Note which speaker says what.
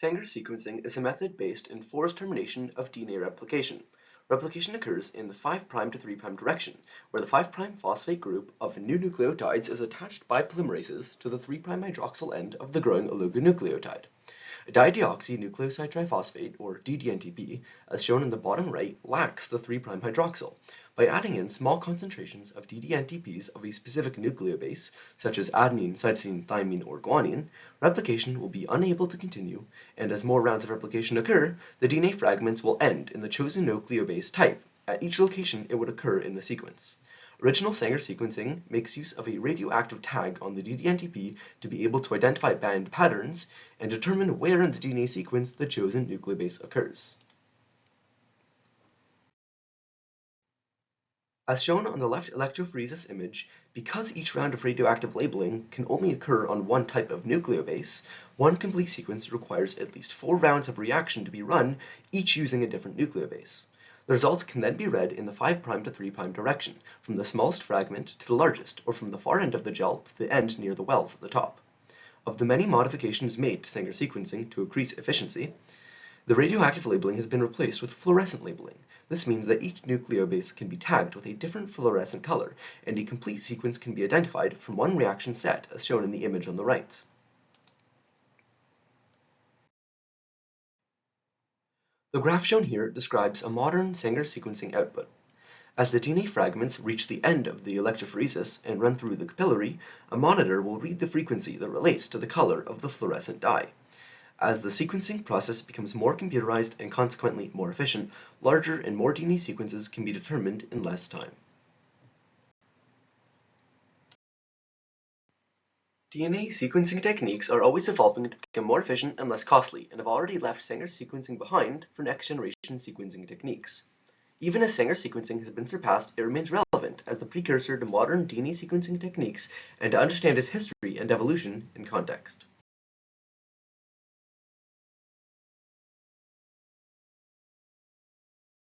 Speaker 1: Sanger sequencing is a method based in forced termination of DNA replication. Replication occurs in the 5' to 3' direction, where the 5' phosphate group of new nucleotides is attached by polymerases to the 3' hydroxyl end of the growing oligonucleotide. A dideoxynucleoside triphosphate, or DDNTP, as shown in the bottom right, lacks the 3' hydroxyl. By adding in small concentrations of DDNTPs of a specific nucleobase, such as adenine, cytosine, thymine, or guanine, replication will be unable to continue, and as more rounds of replication occur, the DNA fragments will end in the chosen nucleobase type. At each location, it would occur in the sequence. Original Sanger sequencing makes use of a radioactive tag on the DDNTP to be able to identify band patterns and determine where in the DNA sequence the chosen nucleobase occurs. As shown on the left electrophoresis image, because each round of radioactive labeling can only occur on one type of nucleobase, one complete sequence requires at least 4 rounds of reaction to be run, each using a different nucleobase. The results can then be read in the 5' to 3' direction, from the smallest fragment to the largest, or from the far end of the gel to the end near the wells at the top. Of the many modifications made to Sanger sequencing to increase efficiency, the radioactive labeling has been replaced with fluorescent labeling. This means that each nucleobase can be tagged with a different fluorescent color, and a complete sequence can be identified from one reaction set, as shown in the image on the right. The graph shown here describes a modern Sanger sequencing output. As the DNA fragments reach the end of the electrophoresis and run through the capillary, a monitor will read the frequency that relates to the color of the fluorescent dye. As the sequencing process becomes more computerized and consequently more efficient, larger and more DNA sequences can be determined in less time. DNA sequencing techniques are always evolving to become more efficient and less costly, and have already left Sanger sequencing behind for next-generation sequencing techniques. Even as Sanger sequencing has been surpassed, it remains relevant as the precursor to modern DNA sequencing techniques and to understand its history and evolution in context.